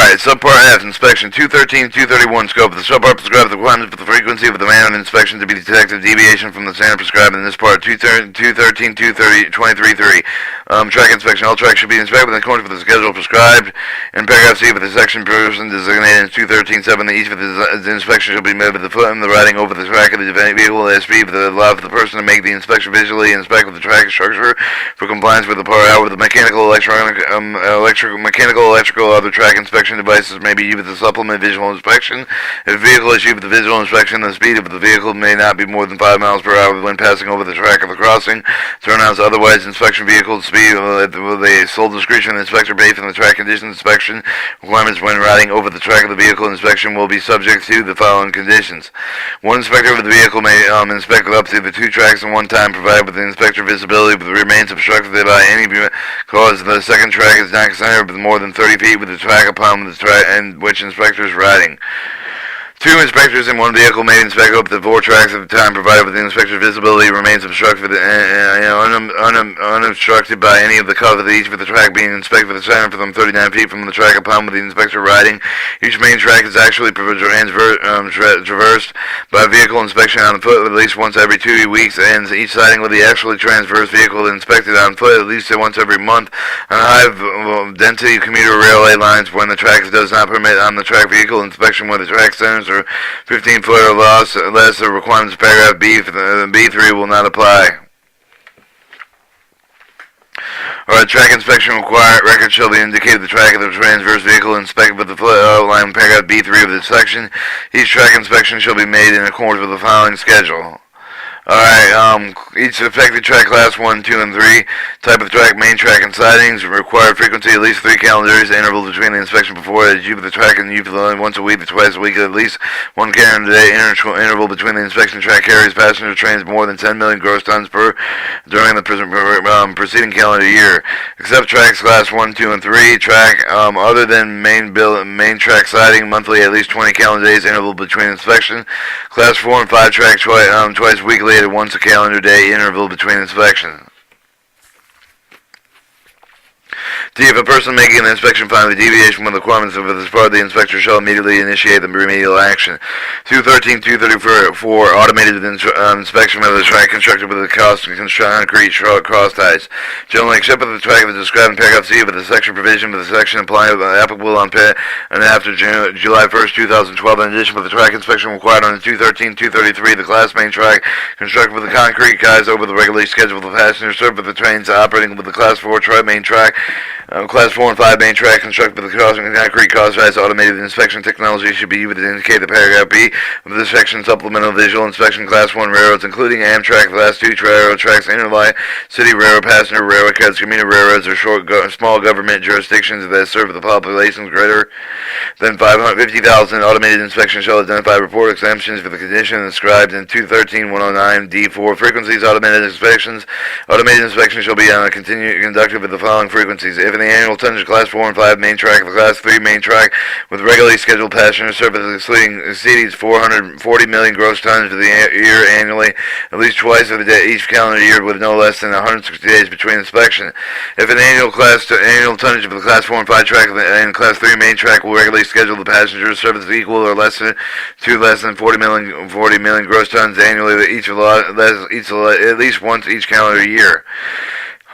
Alright, subpart F, inspection 213-231 scope. The subpart prescribes the requirements for the frequency of the manner of inspection to be detected deviation from the standard prescribed in this part. 213-223-3. Track inspection. All tracks should be inspected in accordance with the schedule prescribed in paragraph C for the section person designated in 213-7. Each of the inspection shall be made with the foot and the riding over the track of the vehicle at speed for the allow for the person to make the inspection visually and inspect with the track structure for compliance with the part out with the mechanical, electrical, other track inspection devices may be used to supplement visual inspection. If a vehicle is used with the visual inspection, the speed of the vehicle may not be more than 5 miles per hour when passing over the track of the crossing. Turnouts otherwise inspection vehicle speed with the sole discretion of the inspector based on the track condition inspection requirements when riding over the track of the vehicle. Inspection will be subject to the following conditions. One inspector of the vehicle may inspect up to the 2 tracks at one time, provided with the inspector visibility but remains obstructed by any cause the second track is not considered with more than 30 feet with the track upon the track and which inspector is riding. 2 inspectors in one vehicle may inspect up to 4 tracks at a time, provided with the inspector's visibility remains obstructed, unobstructed by any of the cause of each of the track being inspected for the center for them 39 feet from the track upon with the inspector riding. Each main track is actually traversed by vehicle inspection on foot at least once every 2 weeks, and each siding with the actually transverse vehicle inspected on foot at least once every month on high-density commuter railway lines when the track does not permit on the track vehicle inspection where the track centers or 15 foot or less, the requirements of paragraph B3 will not apply. Alright, track inspection required. Record shall be indicated the track of the transverse vehicle inspected with the foot outline in paragraph B3 of this section. Each track inspection shall be made in accordance with the following schedule. Alright, each affected track class 1, 2, and 3, type of track, main track, and sidings, required frequency at least 3 calendar days, interval between the inspection before it is used for the track and used for once a week or twice a week, at least 1 calendar day, interval between the inspection track carries passenger trains more than 10 million gross tons per during the preceding calendar year, except tracks class 1, 2, and 3, track, other than main track siding, monthly at least 20 calendar days, interval between inspection, class 4 and 5 track twice weekly at once a calendar day interval between inspections. D. If a person making an inspection finds a deviation from the requirements of this part, the inspector shall immediately initiate the remedial action. 213-234 automated inspection of the track constructed with the concrete cross ties. Generally except for the track that is described in paragraph C of the section provision of the section applicable on and after July 1st, 2012. In addition, for the track inspection required on 213-233, the class main track constructed with the concrete ties over the regularly scheduled passenger served with the trains operating with the class 4 main track. Class 4 and 5 main track constructed with the crossing and concrete cross ties. Automated inspection technology should be used to indicate the paragraph B of this section. Supplemental visual inspection class 1 railroads, including Amtrak, class 2 railroad tracks, interline, city railroad, passenger railroad cuts, commuter railroads, or small government jurisdictions that serve the populations greater than 550,000. Automated inspection shall identify report exemptions for the condition described in 213-109 D4 frequencies. Automated inspections shall be conducted with the following frequencies. If in the annual tonnage class 4 and 5 main track, the class 3 main track with regularly scheduled passenger service exceeds 440 million gross tons of the year annually, at least twice of the day each calendar year with no less than 160 days between inspection. If an annual tonnage of the class 4 and 5 track and class 3 main track will regularly schedule the passenger service equal or less than 40 million gross tons annually, at least once each calendar year.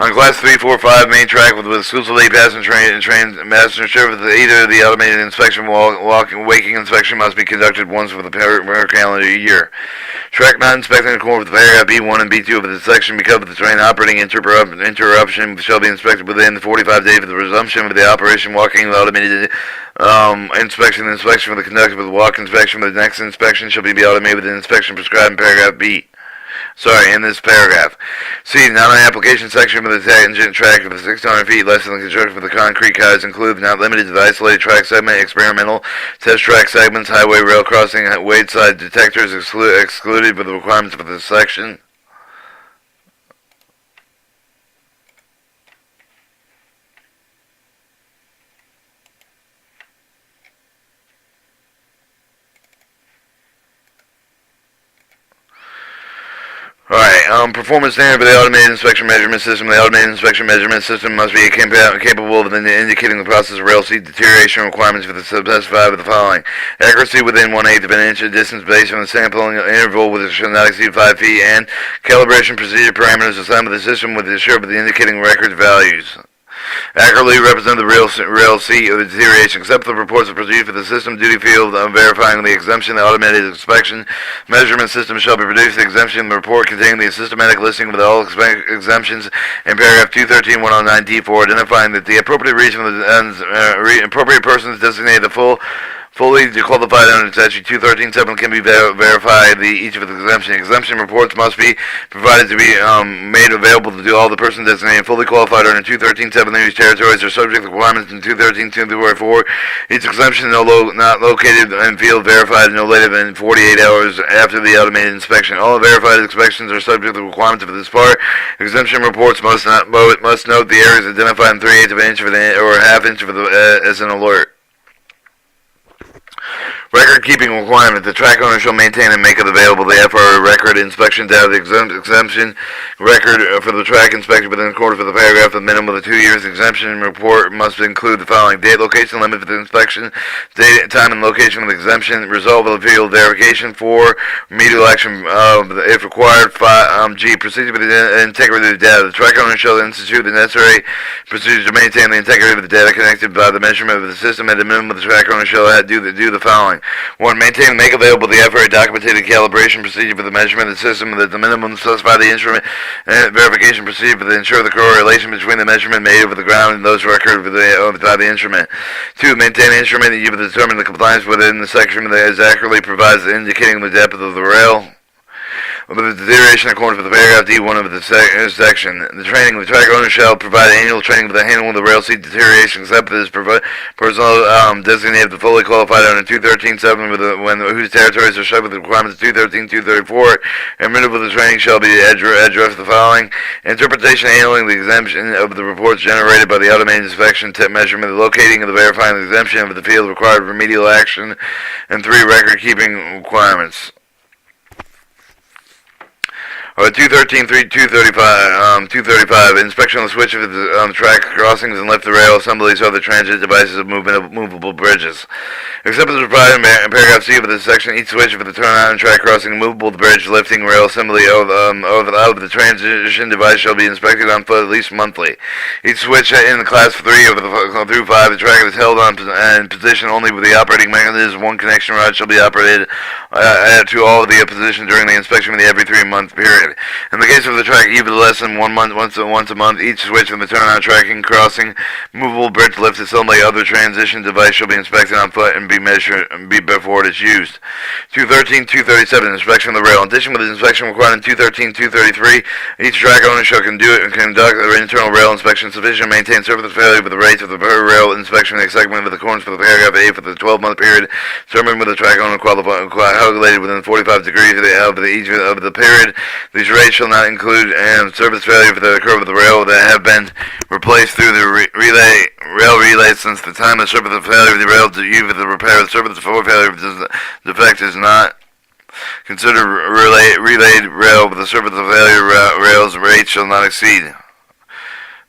On class 3, 4, 5 main track with exclusively passenger train passenger service, either the automated inspection waking inspection must be conducted once for the per calendar year. Track not inspected in accordance with paragraph B1 and B2 of this section because of the train operating interruption shall be inspected within the 45 days of the resumption of the operation. Walking automated inspection for the conducted with walk inspection. The next inspection shall be automated with the inspection prescribed in paragraph B. In this paragraph. C. Non-application section for the tangent track of the 600 feet less than the construction for the concrete cars include, but not limited to the isolated track segment, experimental test track segments, highway rail crossing, wayside detectors excluded with the requirements for this section. Alright, performance standard for the automated inspection measurement system. The automated inspection measurement system must be capable of indicating the process of rail seat deterioration requirements for the specified with the following: accuracy within 1/8 of an inch of distance based on the sampling interval which shall not exceed 5 feet, and calibration procedure parameters assigned to the system with the assured of the indicating record values. Accurately represent the rail seat of the deterioration, except the reports of procedure for the system duty field verifying the exemption. The automated inspection measurement system shall be produced the exemption report containing the systematic listing of all exemptions in paragraph 213.109D4, identifying that the appropriate region of the appropriate persons designated the fully qualified under statute 213.7 can be verified each of the exemption. Exemption reports must be provided to be made available to all the persons designated fully qualified under 213.7 whose territories are subject to requirements in 213.2.4. Each exemption not located in field verified no later than 48 hours after the automated inspection. All verified inspections are subject to the requirements of this part. Exemption reports must note the areas identified in 3/8 of an inch or a half inch as an alert. Record-keeping requirement. The track owner shall maintain and make it available the FRA record inspection data. The exemption record for the track inspected within accordance with the paragraph of the minimum of the 2 years. Exemption report must include the following: date, location, limit for the inspection, date, time, and location of the exemption, result of the field verification. 4. Remedial action if required. 5. G. Procedure for the integrity of the data. The track owner shall institute the necessary procedures to maintain the integrity of the data connected by the measurement of the system. At a minimum, the track owner shall do the following: 1. Maintain and make available the FRA documented calibration procedure for the measurement of the system. That the minimum specify the instrument verification procedure to ensure the correlation between the measurement made over the ground and those recorded by the instrument. 2. Maintain an instrument that you have determined the compliance within the section that is accurately provides indicating the depth of the rail. With the deterioration according to the paragraph D1 of the section. The training. The track owner shall provide annual training for the handling of the rail seat deterioration, except that is personnel designated the fully qualified under 213.7 whose territories are subject to the requirements of 213.234. And renewal of the training shall be addressed the following: interpretation and handling the exemption of the reports generated by the automated inspection measurement, the locating of the verifying the exemption of the field required remedial action, and 3. Record-keeping requirements. 235, inspection on the switch of the track crossings and lift the rail assemblies of the transit devices of movable bridges. Except as provided in paragraph C of this section, each switch for the turn-on track crossing, movable bridge, lifting rail assembly of the transition device shall be inspected on foot at least monthly. Each switch in the class 3 through 5, the track is held on in position only with the operating mechanism. One connection rod shall be operated to all of the position during the inspection of the every 3-month period. In the case of the track, even less than once a month, each switch from the turn-on tracking, crossing, movable bridge lift assembly, other transition device shall be inspected on foot and be measured before it is used. 213.237, inspection of the rail. In addition with the inspection required in 213.233, each track owner shall conduct the internal rail inspection sufficient to maintain surface failure with the rates of the per rail inspection and segment of the accordance for the paragraph A for the 12-month period, determined with the track owner calculated within 45 degrees of the period. These rates shall not include surface failure for the curve of the rail that have been replaced through the rail relay since the time of surface failure of the rail to you for the repair of the surface before failure if the defect is not considered relayed rail with the surface failure rails rates shall not exceed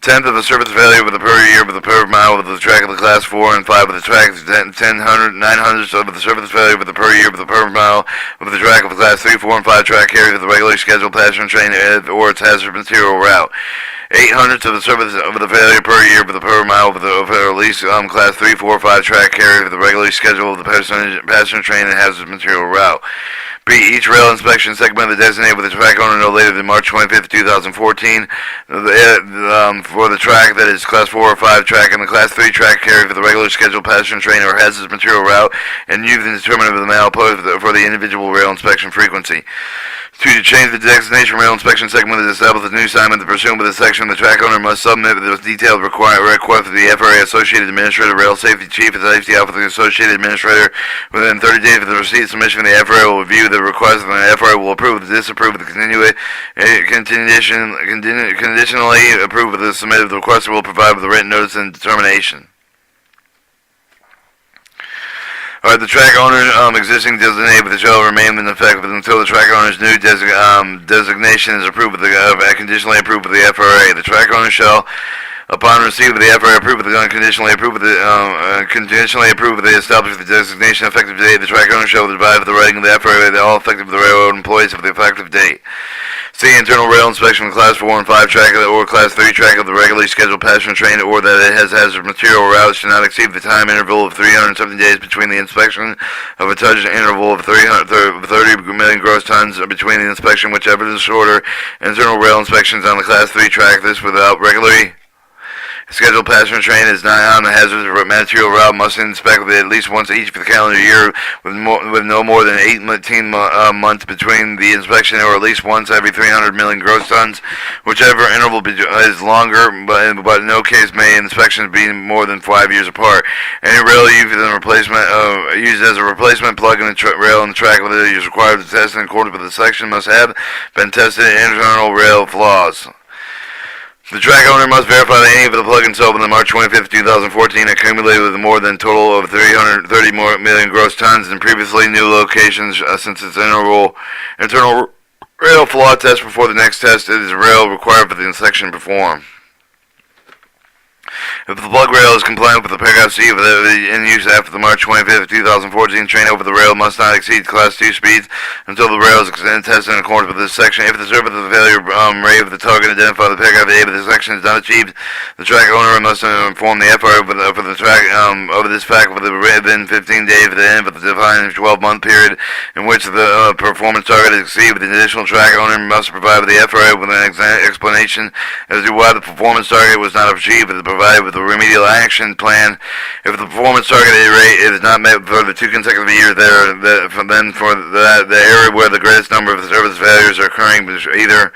1/10 of the surface failure with the per year with the per mile with the track of the class 4 and 5 with the track 900 of the surface failure with the per year with the per mile with the track of the class 3, 4, and 5 track carried with the regularly scheduled passenger train or its hazard material route. 800 of the surface of the failure per year with the per mile with the at least class 3, 4, 5 track carried with the regularly scheduled the passenger train and hazard material route. B. Each rail inspection segment is designated with the track owner no later than March 25th, 2014. For the track that is Class 4 or 5 track and the Class 3 track carried for the regular scheduled passenger train or hazardous material route, and used in determining the mail post for the individual rail inspection frequency. 2. To change the designation rail inspection segment is established a new assignment to pursue with this section. The track owner must submit the detailed request to the FRA Associated Administrator, Rail Safety Chief, and Safety Officer, the Associated Administrator within 30 days of the receipt submission. The FRA will review the request and the FRA will approve or disapprove the conditionally approve of the submitted. The requester will provide with a written notice and determination. Alright, the track owner existing designated with the shall remain in effect until the track owner's new designation is approved with the conditionally approved with the FRA. The track owner shall, upon receipt of the FRA approved with the conditionally approved with the established with the designation effective date, the track owner shall provide with the writing of the FRA that all effective of the railroad employees of the effective date. C. Internal rail inspection of Class 4 and 5 track or Class 3 track of the regularly scheduled passenger train or that it has hazardous material routes should not exceed the time interval of 370 days between the inspection of a tonnage interval of 30 million gross tons between the inspection, whichever is shorter. Internal rail inspections on the Class 3 track, this without regularly scheduled passenger train is not on the hazardous material route must inspect at least once each for the calendar year with no more than 18 months between the inspection or at least once every 300 million gross tons, whichever interval is longer, but in no case may inspections be more than 5 years apart. Any rail used as a replacement plug in the rail on the track whether it is required to test in accordance with the section must have been tested in internal rail flaws. The track owner must verify that any of the plug-ins opened on March 25, 2014 accumulated with more than a total of 330 million gross tons in previously new locations since its internal rail flaw test before the next test is rail required for the inspection performed. If the plug rail is compliant with the paragraph C in use after the March 25, 2014 train over the rail must not exceed Class 2 speeds until the rail is tested in accordance with this section. If the surface of the failure rate of the target identified in the paragraph A of this section is not achieved, the track owner must inform the FRA for the track over this fact within 15 days of the end of the defined 12-month period in which the performance target is exceeded. The additional track owner must provide with the FRA with an explanation as to why the performance target was not achieved and provide with a remedial action plan. If the performance target rate is not met for the 2 consecutive years, then for the area where the greatest number of service failures are occurring, either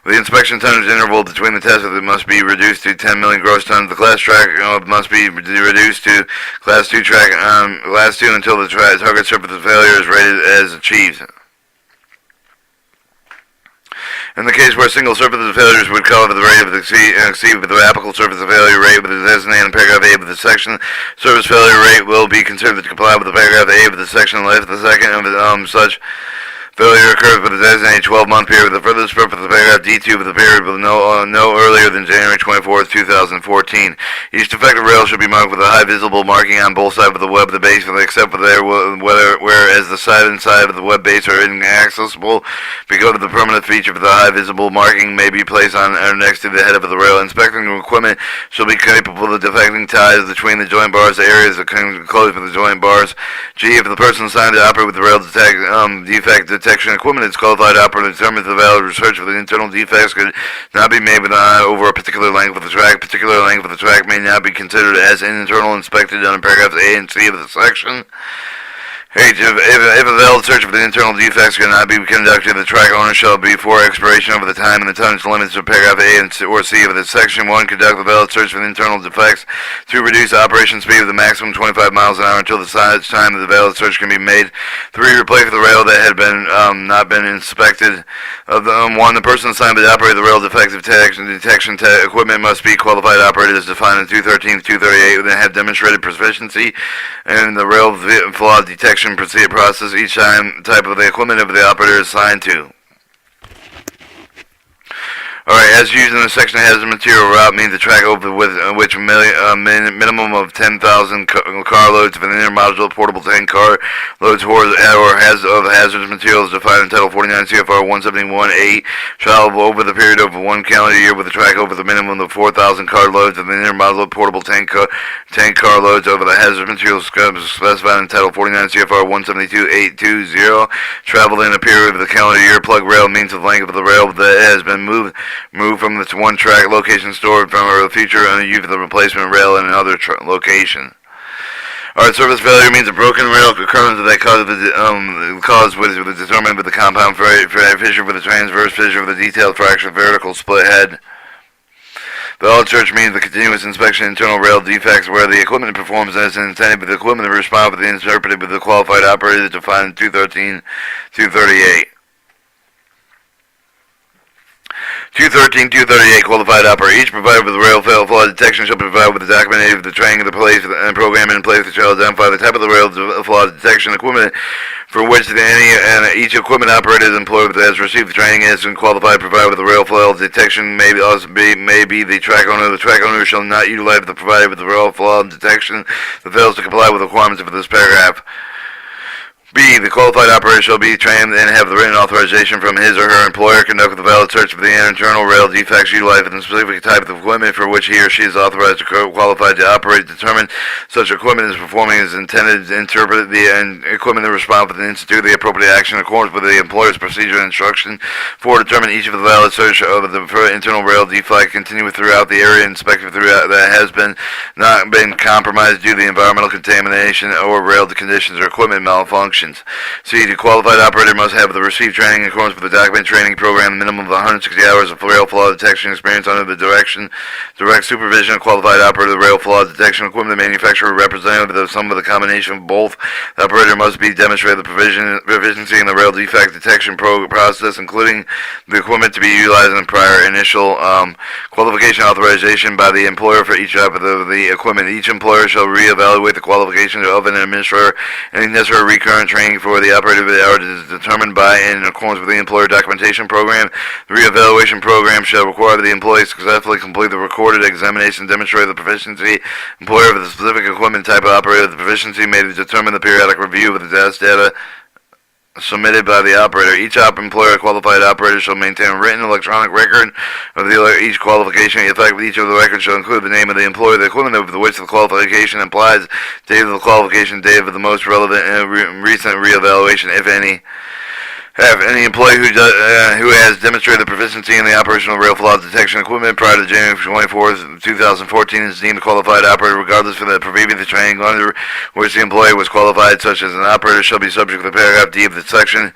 the inspection tonnage interval between the tests must be reduced to 10 million gross tons. The class track must be reduced to Class 2 track, Class 2 until the target surface failure is rated as achieved. In the case where single surface failures would cover the rate of exceed with the applicable surface failure rate with the designated in paragraph A of the section, surface failure rate will be considered to comply with the paragraph A of the section if the second of such failure occurs with a designated 12-month period. The furthest purpose of the paragraph D2 of the period will no earlier than January 24th, 2014. Each defective rail should be marked with a high visible marking on both sides of the web of the base, except for whereas the side and side of the web base are inaccessible because of the permanent feature of the high visible marking may be placed on or next to the head of the rail. Inspecting equipment shall be capable of detecting ties between the joint bars, the areas that can close with the joint bars. G. If the person assigned to operate with the rail defect detection equipment is qualified to operate, determines the valid research for the internal defects could not be made over a particular length of the track. Particular length of the track may not be considered as internal inspected under paragraphs A and C of the section. H. If a valid search for the internal defects cannot be conducted, the track owner shall, before expiration of the time and the tonnage limits of paragraph A and or C of the section 1, conduct the valid search for the internal defects to reduce the operation speed of the maximum 25 miles an hour until the time that the valid search can be made. 3. Replace the rail that had been not been inspected. 1. The person assigned to operate the rail defective detection equipment must be qualified operator as defined in 213-238 and have demonstrated proficiency in the rail flaw detection process each type of the equipment of the operator is assigned to. Alright, as used in the section that has the material route means the track open with which minimum of 10,000 car loads of an intermodule portable tank car loads or hazardous materials defined in Title 49 CFR 171-8 travel over the period of 1 calendar year with the track over the minimum of 4,000 car loads of an intermodule portable tank car loads over the hazardous materials specified in Title 49 CFR 172-820 traveled in a period of the calendar year. Plug rail means the length of the rail that has been moved from this one track location stored from a future and use the replacement rail in another location. Alright, surface failure means a broken rail occurrence that cause was determined with the compound fissure for the transverse fissure of the detailed fracture vertical split head. Valid search means the continuous inspection of internal rail defects where the equipment performs as intended, but the equipment responds with the interpreted with the qualified operator defined in 213-238. 213-238 qualified operator. Each provided with rail fail flaw detection shall be provided with the documentation of the training of the place and program in place that shall identify the type of the rail flaw detection equipment for which any and each equipment operator is employed that has received the training is qualified provided with the rail flaw detection may be the track owner. The track owner shall not utilize the provided with the rail flaw detection that fails to comply with the requirements of this paragraph. B. The qualified operator shall be trained and have the written authorization from his or her employer to conduct the valid search for the internal rail defects utilized in the specific type of equipment for which he or she is authorized to qualified to operate, determine such equipment is performing as intended, interpret the equipment that respond with and institute the appropriate action in accordance with the employer's procedure and instruction. 4. Determine each of the valid search of the internal rail defect, continue throughout the area inspected throughout that has not been compromised due to the environmental contamination or rail conditions or equipment malfunctions. C. The qualified operator must have the received training in accordance with the document training program, a minimum of 160 hours of rail flaw detection experience under the direct supervision of qualified operator of the rail flaw detection equipment manufacturer representative of some of the combination of both. The operator must be demonstrated the proficiency in the rail defect detection process, including the equipment to be utilized in prior initial qualification authorization by the employer for each type of the equipment. Each employer shall reevaluate the qualifications of an administrator. Any necessary recurrent training for the operator is determined by and in accordance with the employer documentation program. The reevaluation program shall require that the employee successfully complete the recorded examination, demonstrate the proficiency. Employer of the specific equipment type of operator, the proficiency may determine the periodic review of the test data submitted by the operator. Each employer qualified operator shall maintain a written electronic record of each qualification. The effect of each of the records shall include the name of the employer, the equipment of which the qualification applies, date of the qualification, date of the most relevant recent reevaluation, if any. Have any employee who has demonstrated the proficiency in the operational rail flaw detection equipment prior to January 24th, 2014 is deemed a qualified operator regardless of the previous training under which the employee was qualified, such as an operator shall be subject to the paragraph D of the section.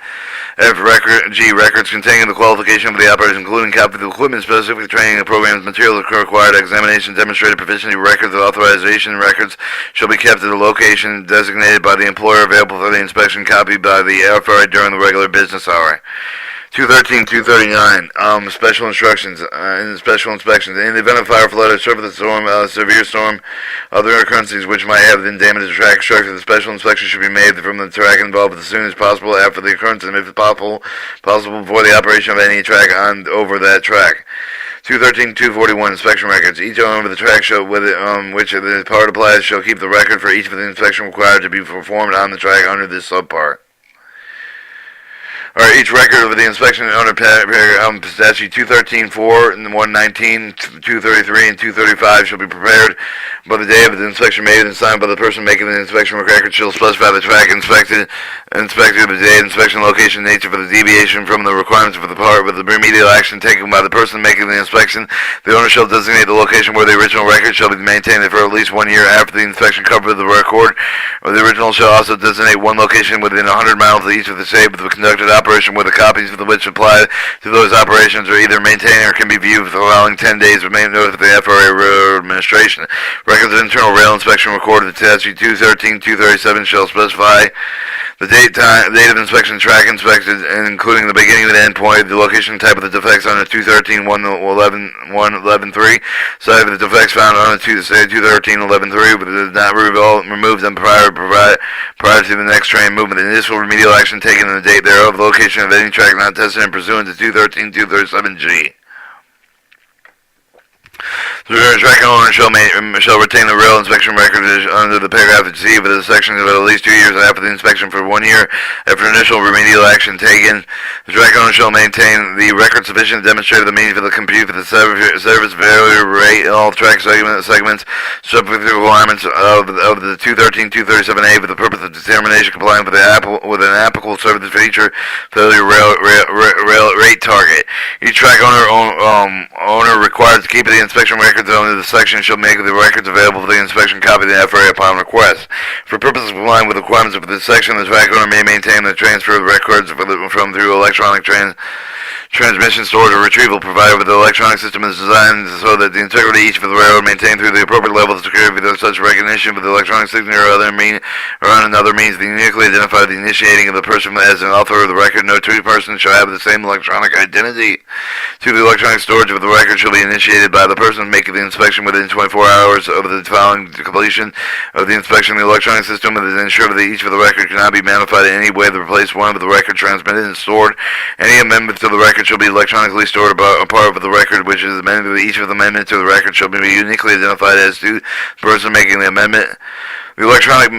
Records containing the qualification of the operators, including copy of the equipment, specific training, and programs, materials required, examination, demonstrated proficiency, records of authorization, records shall be kept at a location designated by the employer available for the inspection, copied by the FRA during the regular business hour. 213-239, special instructions and special inspections. In the event of fire, flood, or severe storm, other occurrences which might have been damaged to the track structure, the special inspection should be made from the track involved as soon as possible after the occurrence, and if possible before the operation of any track on over that track. 213-241 inspection records. Each owner of the track shall, with which the part applies, shall keep the record for each of the inspection required to be performed on the track under this subpart. Each record of the inspection under statute 213-4, 119, 233, and 235 shall be prepared by the day of the inspection made and signed by the person making the inspection record. Shall specify the track inspected, the day, inspection, location, nature for the deviation from the requirements for the part with the remedial action taken by the person making the inspection. The owner shall designate the location where the original record shall be maintained for at least 1 year after the inspection covered the record, or the original shall also designate one location within 100 miles of each of the same of the conducted operation where the copies of which apply to those operations are either maintained or can be viewed with allowing 10 days of notice of the FRA Railroad Administration. Records of internal rail inspection recorded in statute 213-237 shall specify the date of inspection, track inspected, and including the beginning and end point, the location, type of the defects under 213-111-3, side of the defects found under 213-11-3, but does not remove them prior to the next train movement. Initial remedial action taken on the date thereof, the location of any track not tested and pursuant to 213-237G. The track owner shall retain the rail inspection record under the paragraph C for the section of at least 2 years after the inspection for 1 year after initial remedial action taken. The track owner shall maintain the record sufficient to demonstrate the means for the compute for the service failure rate in all track segments subject to the requirements of the 213-237A for the purpose of determination complying with an applicable service feature failure rate target. Each track owner required to keep the inspection records under the section shall make the records available for the inspection copy of the FRA upon request. For purposes of complying with the requirements of this section, the track owner may maintain the transfer of records through electronic Transmission, storage, or retrieval provided with the electronic system is designed so that the integrity of each of the railroad maintained through the appropriate level of security for such recognition with the electronic signature or other means that uniquely identify the initiating of the person as an author of the record. No two persons shall have the same electronic identity. Two, the electronic storage of the record shall be initiated by the person making the inspection within 24 hours of the following completion of the inspection of the electronic system. It is ensured that each of the record cannot be modified in any way to replace one of the record transmitted and stored. Any amendment to the record shall be electronically stored about a part of the record which is amended. Each of the amendments to the record shall be uniquely identified as to the person making the amendment. The electronic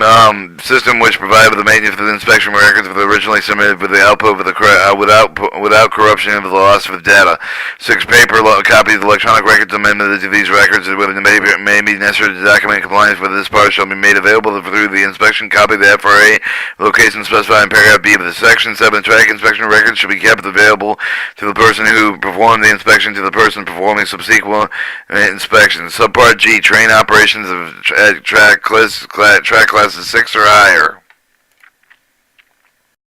system which provided the maintenance for the inspection records were originally submitted with the output of the without corruption of the loss of data. 6. Paper copies of the electronic records amendments to these records may be necessary to document compliance with this part shall be made available through the inspection copy of the FRA location specified in paragraph B of the section. 7. Track inspection records should be kept available to the person who performed the inspection to the person performing subsequent inspections. Subpart G. Train operations of track classes 6 or higher.